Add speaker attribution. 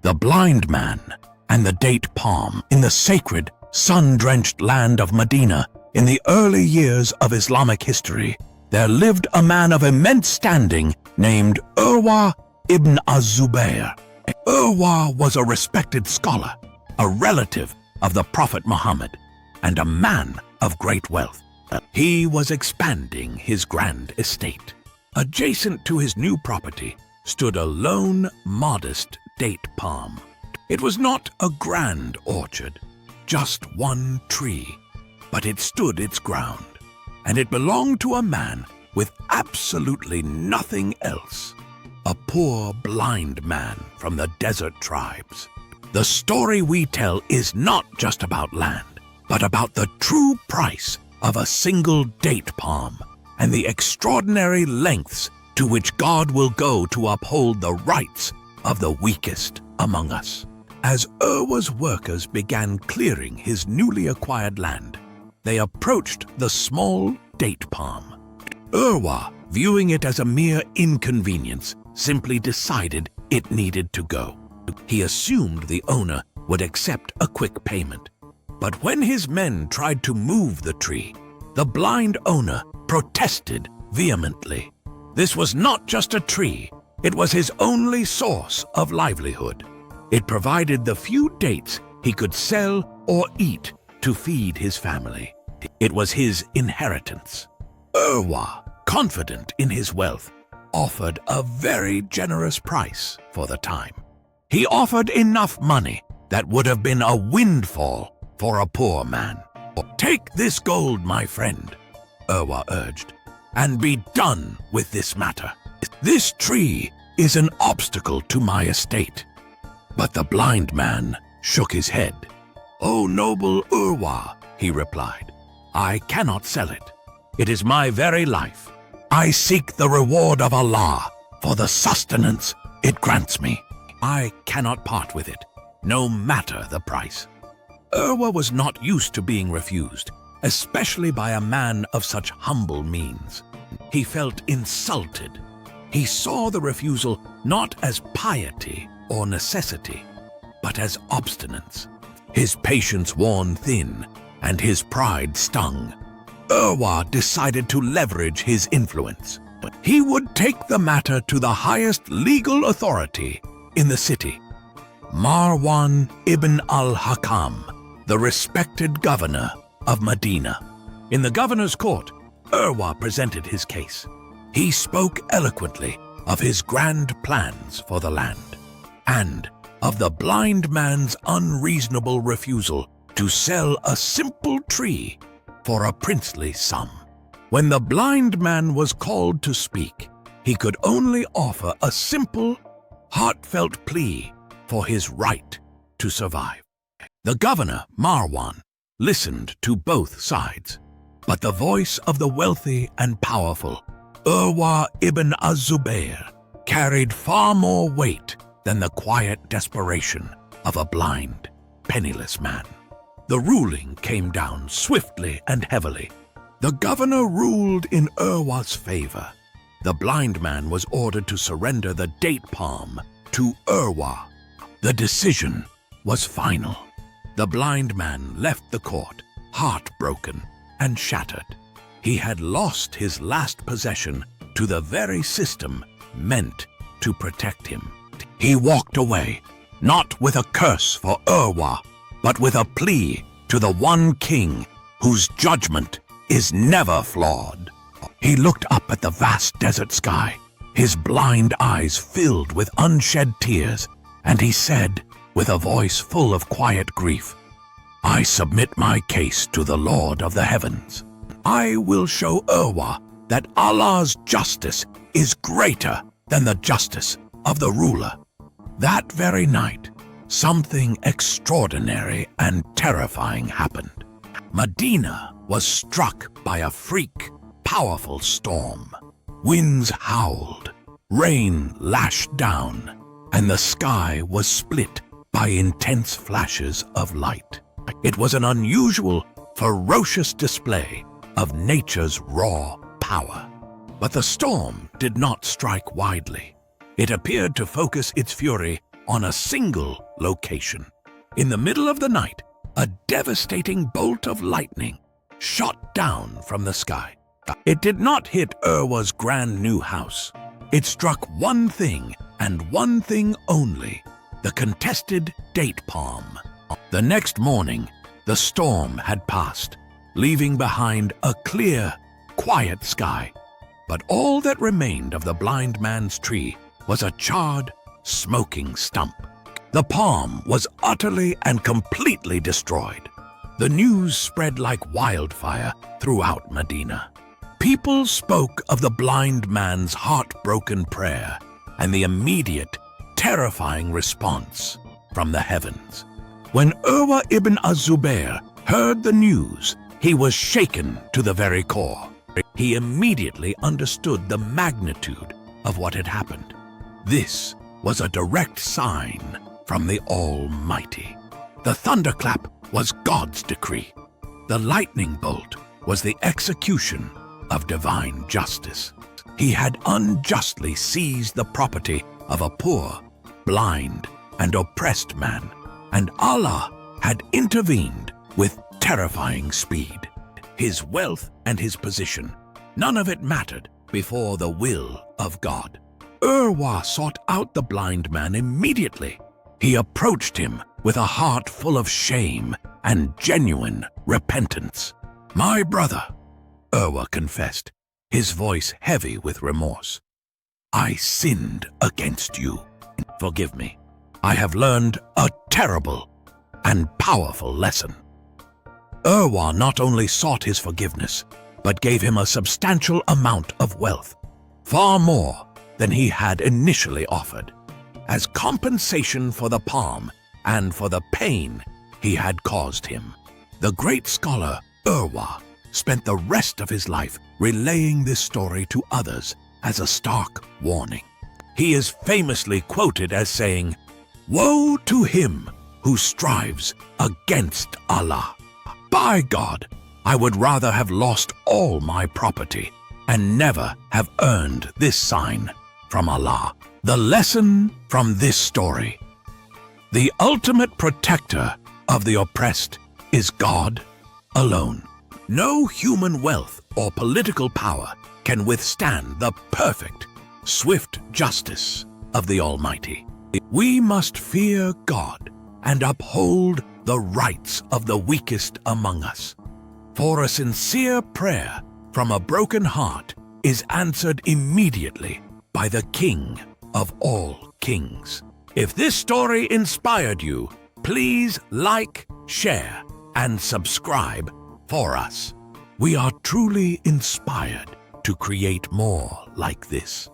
Speaker 1: The blind man and the date palm. In the sacred, sun-drenched land of Medina, in the early years of Islamic history, there lived a man of immense standing named Urwah ibn Az-Zubayr. Urwah was a respected scholar, a relative of the Prophet Muhammad, and a man of great wealth. He was expanding his grand estate. Adjacent to his new property stood a lone, modest date palm. It was not a grand orchard, just one tree, but it stood its ground, and it belonged to a man with absolutely nothing else, a poor blind man from the desert tribes. The story we tell is not just about land, but about the true price of a single date palm and the extraordinary lengths to which God will go to uphold the rights of the weakest among us. As Urwah's workers began clearing his newly acquired land, they approached the small date palm. Urwah, viewing it as a mere inconvenience, simply decided it needed to go. He assumed the owner would accept a quick payment. But when his men tried to move the tree, the blind owner protested vehemently. This was not just a tree, it was his only source of livelihood. It provided the few dates he could sell or eat to feed his family. It was his inheritance. Urwah, confident in his wealth, offered a very generous price for the time. He offered enough money that would have been a windfall for a poor man. "Take this gold, my friend," Urwah urged, "and be done with this matter. This tree is an obstacle to my estate." But the blind man shook his head. "O noble Urwah," he replied, "I cannot sell it. It is my very life. I seek the reward of Allah for the sustenance it grants me. I cannot part with it, no matter the price." Urwah was not used to being refused, especially by a man of such humble means. He felt insulted. He saw the refusal not as piety or necessity, but as obstinance. His patience worn thin and his pride stung. Urwah decided to leverage his influence. He would take the matter to the highest legal authority in the city, Marwan ibn al-Hakam, the respected governor of Medina. In the governor's court, Urwah presented his case. He spoke eloquently of his grand plans for the land and of the blind man's unreasonable refusal to sell a simple tree for a princely sum. When the blind man was called to speak, he could only offer a simple, heartfelt plea for his right to survive. The governor, Marwan, listened to both sides, but the voice of the wealthy and powerful, Urwah ibn Az-Zubayr, carried far more weight than the quiet desperation of a blind, penniless man. The ruling came down swiftly and heavily. The governor ruled in Urwah's favor. The blind man was ordered to surrender the date palm to Urwah. The decision was final. The blind man left the court, heartbroken and shattered. He had lost his last possession to the very system meant to protect him. He walked away, not with a curse for Urwah, but with a plea to the one king whose judgment is never flawed. He looked up at the vast desert sky, his blind eyes filled with unshed tears, and he said, with a voice full of quiet grief, "I submit my case to the Lord of the heavens. I will show Urwah that Allah's justice is greater than the justice of the ruler." That very night, something extraordinary and terrifying happened. Medina was struck by a freak, powerful storm. Winds howled, rain lashed down, and the sky was split by intense flashes of light. It was an unusual, ferocious display of nature's raw power. But the storm did not strike widely. It appeared to focus its fury on a single location. In the middle of the night, a devastating bolt of lightning shot down from the sky. It did not hit Urwah's grand new house. It struck one thing and one thing only: the contested date palm. The next morning, the storm had passed, leaving behind a clear, quiet sky. But all that remained of the blind man's tree was a charred, smoking stump. The palm was utterly and completely destroyed. The news spread like wildfire throughout Medina. People spoke of the blind man's heartbroken prayer and the immediate, terrifying response from the heavens. When Urwah ibn Az-Zubayr heard the news, he was shaken to the very core. He immediately understood the magnitude of what had happened. This was a direct sign from the Almighty. The thunderclap was God's decree. The lightning bolt was the execution of divine justice. He had unjustly seized the property of a poor, blind, and oppressed man, and Allah had intervened with terrifying speed. His wealth and his position, none of it mattered before the will of God. Urwah sought out the blind man immediately. He approached him with a heart full of shame and genuine repentance. "My brother," Urwah confessed, his voice heavy with remorse, "I sinned against you. Forgive me. I have learned a terrible and powerful lesson." Urwah not only sought his forgiveness, but gave him a substantial amount of wealth, far more than he had initially offered, as compensation for the palm and for the pain he had caused him. The great scholar Urwah spent the rest of his life relaying this story to others as a stark warning. He is famously quoted as saying, "Woe to him who strives against Allah. By God, I would rather have lost all my property and never have earned this sign from Allah." The lesson from this story: the ultimate protector of the oppressed is God alone. No human wealth or political power can withstand the perfect, swift justice of the Almighty. We must fear God and uphold the rights of the weakest among us. For a sincere prayer from a broken heart is answered immediately by the King of all kings. If this story inspired you, please like, share, and subscribe for us. We are truly inspired to create more like this.